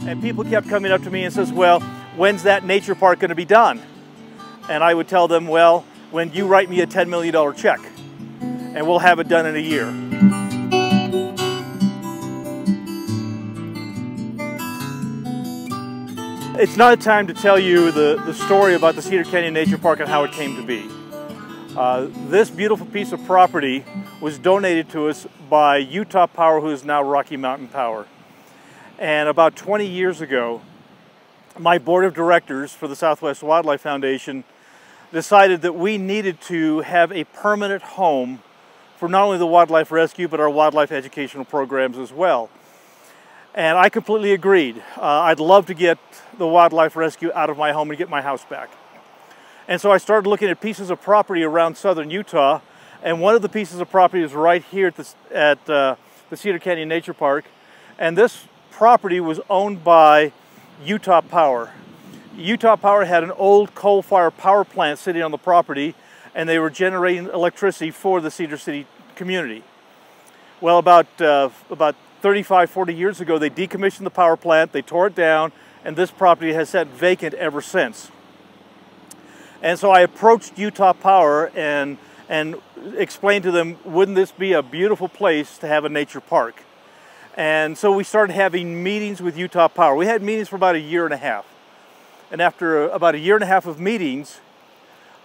And people kept coming up to me and says, well, when's that nature park going to be done? And I would tell them, well, when you write me a $10 million check, and we'll have it done in a year. It's not a time to tell you the story about the Cedar Canyon Nature Park and how it came to be. This beautiful piece of property was donated to us by Utah Power, who is now Rocky Mountain Power. And about 20 years ago, my board of directors for the Southwest Wildlife Foundation decided that we needed to have a permanent home for not only the wildlife rescue, but our wildlife educational programs as well. And I completely agreed. I'd love to get the wildlife rescue out of my home and get my house back. And so I started looking at pieces of property around southern Utah, and one of the pieces of property is right here at the Cedar Canyon Nature Park. And this property was owned by Utah Power. Utah Power had an old coal-fired power plant sitting on the property, and they were generating electricity for the Cedar City community. Well, about 35, 40 years ago, they decommissioned the power plant, they tore it down, and this property has sat vacant ever since. And so I approached Utah Power and explained to them, wouldn't this be a beautiful place to have a nature park? And so we started having meetings with Utah Power. We had meetings for about a year and a half. And after about a year and a half of meetings,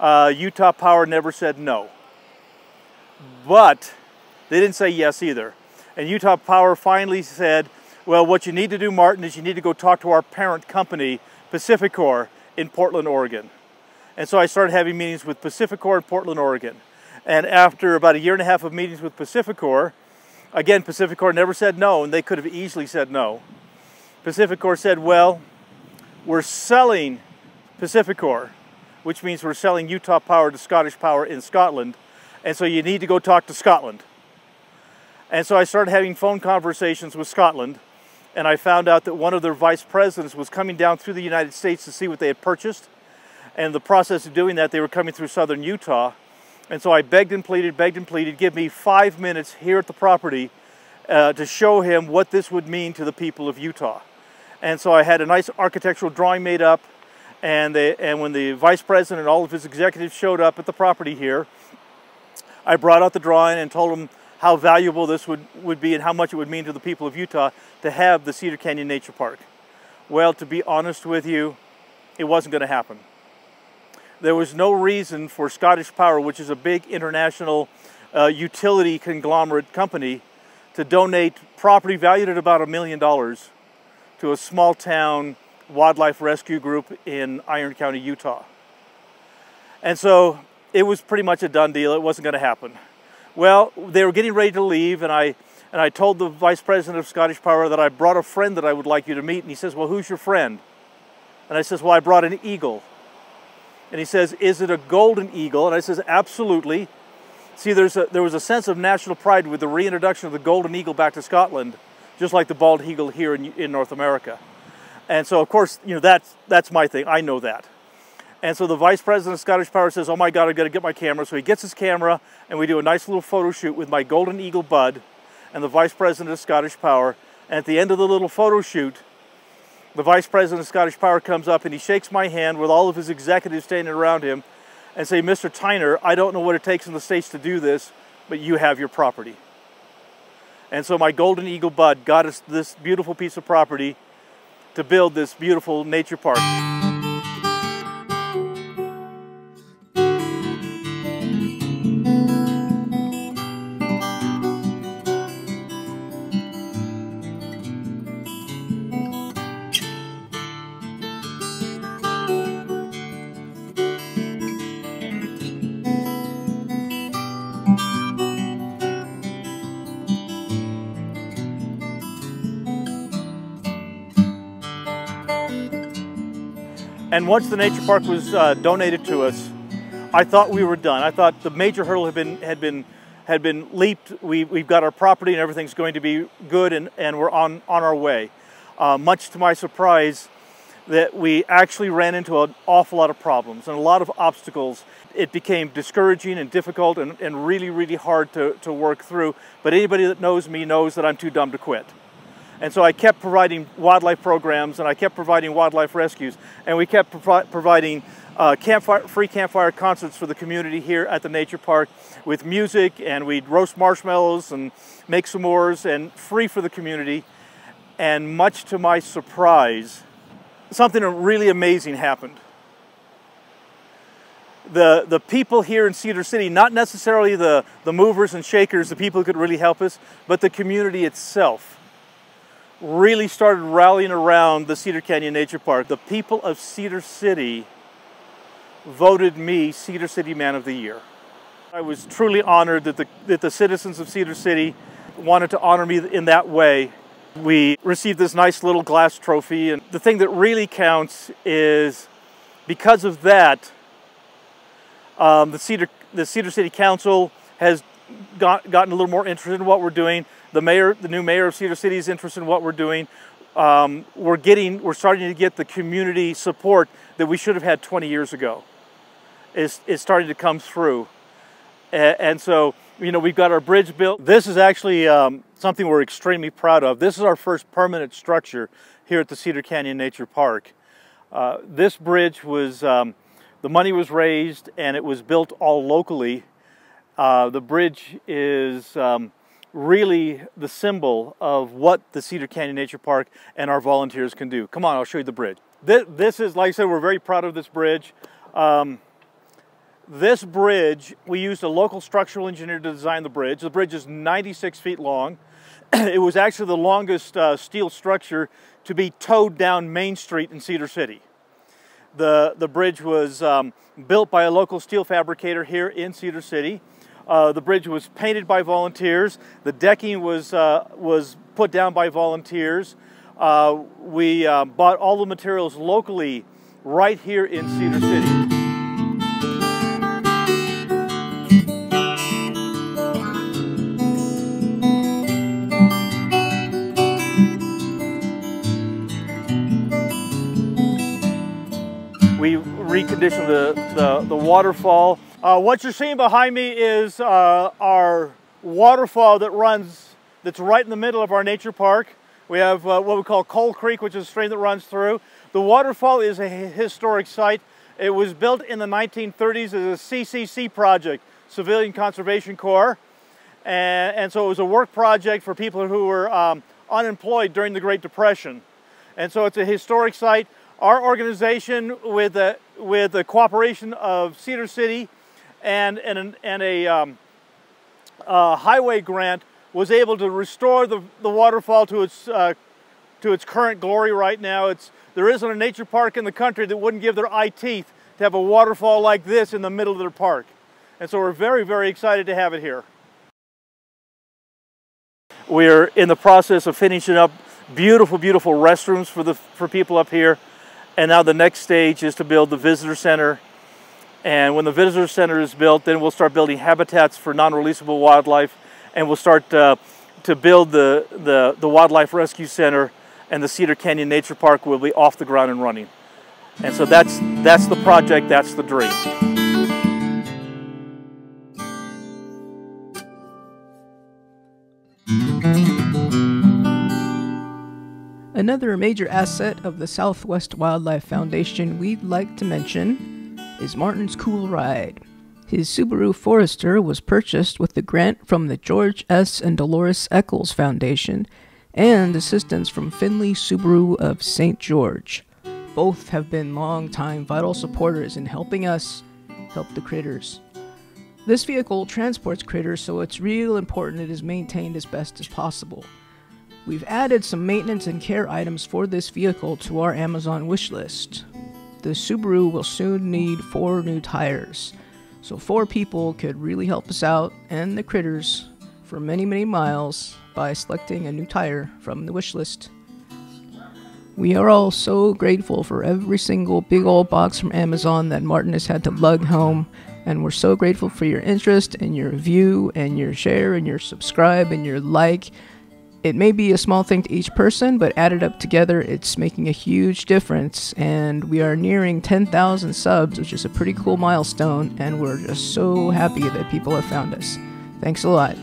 Utah Power never said no. But they didn't say yes either. And Utah Power finally said, well, what you need to do, Martin, is you need to go talk to our parent company, Pacificor, in Portland, Oregon. And so I started having meetings with Pacificor in Portland, Oregon. And after about a year and a half of meetings with Pacificor, again, Pacificor never said no, and they could have easily said no. Pacificor said, well, we're selling Pacificor, which means we're selling Utah Power to Scottish Power in Scotland, and so you need to go talk to Scotland. And so I started having phone conversations with Scotland, and I found out that one of their vice presidents was coming down through the United States to see what they had purchased. And in the process of doing that, they were coming through southern Utah. And so I begged and pleaded, give me 5 minutes here at the property to show him what this would mean to the people of Utah. And so I had a nice architectural drawing made up, and when the vice president and all of his executives showed up at the property here, I brought out the drawing and told them how valuable this would be and how much it would mean to the people of Utah to have the Cedar Canyon Nature Park. Well, to be honest with you, it wasn't going to happen. There was no reason for Scottish Power, which is a big international utility conglomerate company, to donate property valued at about $1 million to a small town wildlife rescue group in Iron County, Utah. And so it was pretty much a done deal. It wasn't going to happen. Well, they were getting ready to leave, and I told the vice president of Scottish Power that I brought a friend that I would like you to meet. And he says, well, who's your friend? And I says, well, I brought an eagle. And he says, is it a golden eagle? And I says, absolutely. See, there was a sense of national pride with the reintroduction of the golden eagle back to Scotland, just like the bald eagle here in North America. And so, of course, you know, that's my thing. I know that. And so the vice president of Scottish Power says, oh my God, I've got to get my camera. So he gets his camera, and we do a nice little photo shoot with my golden eagle bud and the vice president of Scottish Power. And at the end of the little photo shoot, the vice president of Scottish Power comes up and he shakes my hand with all of his executives standing around him and say, Mr. Tyner, I don't know what it takes in the States to do this, but you have your property. And so my golden eagle bud got us this beautiful piece of property to build this beautiful nature park. And once the nature park was donated to us, I thought we were done. I thought the major hurdle had been leaped. We've got our property and everything's going to be good, and we're on our way. Much to my surprise, that we actually ran into an awful lot of problems and a lot of obstacles. It became discouraging and difficult and really, really hard to work through. But anybody that knows me knows that I'm too dumb to quit. And so I kept providing wildlife programs, and I kept providing wildlife rescues, and we kept providing free campfire concerts for the community here at the nature park with music, and we'd roast marshmallows and make s'mores, and free for the community. And much to my surprise, something really amazing happened. The people here in Cedar City, not necessarily the movers and shakers, the people who could really help us, but the community itself really started rallying around the Cedar Canyon Nature Park. The people of Cedar City voted me Cedar City Man of the Year. I was truly honored that the citizens of Cedar City wanted to honor me in that way. We received this nice little glass trophy, and the thing that really counts is because of that, the Cedar City Council has gotten a little more interested in what we're doing. The new mayor of Cedar City is interested in what we're doing. We're starting to get the community support that we should have had 20 years ago. Is starting to come through, and so we've got our bridge built. This is actually something we're extremely proud of. This is our first permanent structure here at the Cedar Canyon Nature Park. This bridge was. The money was raised and it was built all locally. The bridge is really the symbol of what the Cedar Canyon Nature Park and our volunteers can do. Come on, I'll show you the bridge. This is, like I said, we're very proud of this bridge. This bridge, we used a local structural engineer to design the bridge. The bridge is 96 feet long. It was actually the longest steel structure to be towed down Main Street in Cedar City. The bridge was built by a local steel fabricator here in Cedar City. The bridge was painted by volunteers. The decking was put down by volunteers. We bought all the materials locally right here in Cedar City. We reconditioned the waterfall. What you're seeing behind me is our waterfall that's right in the middle of our nature park. We have what we call Coal Creek, which is a stream that runs through. The waterfall is a historic site. It was built in the 1930s as a CCC project, Civilian Conservation Corps. And so it was a work project for people who were unemployed during the Great Depression. And so it's a historic site. Our organization, with the cooperation of Cedar City and a highway grant, was able to restore the waterfall to its current glory right now. There isn't a nature park in the country that wouldn't give their eye teeth to have a waterfall like this in the middle of their park. And so we're very, very excited to have it here. We're in the process of finishing up beautiful, beautiful restrooms for people up here. And now the next stage is to build the visitor center. And when the visitor center is built, then we'll start building habitats for non-releasable wildlife, and we'll start to build the wildlife rescue center, and the Cedar Canyon Nature Park will be off the ground and running. And so that's the project, that's the dream. Another major asset of the Southwest Wildlife Foundation we'd like to mention is Martin's Cool Ride. His Subaru Forester was purchased with the grant from the George S. and Dolores Eccles Foundation and assistance from Finley Subaru of St. George. Both have been long-time vital supporters in helping us help the critters. This vehicle transports critters, so it's real important it is maintained as best as possible. We've added some maintenance and care items for this vehicle to our Amazon wish list. The Subaru will soon need 4 new tires, so 4 people could really help us out and the critters for many, many miles by selecting a new tire from the wish list. We are all so grateful for every single big old box from Amazon that Martin has had to lug home, and we're so grateful for your interest and your view and your share and your subscribe and your like. It may be a small thing to each person, but added up together, it's making a huge difference, and we are nearing 10,000 subs, which is a pretty cool milestone, and we're just so happy that people have found us. Thanks a lot.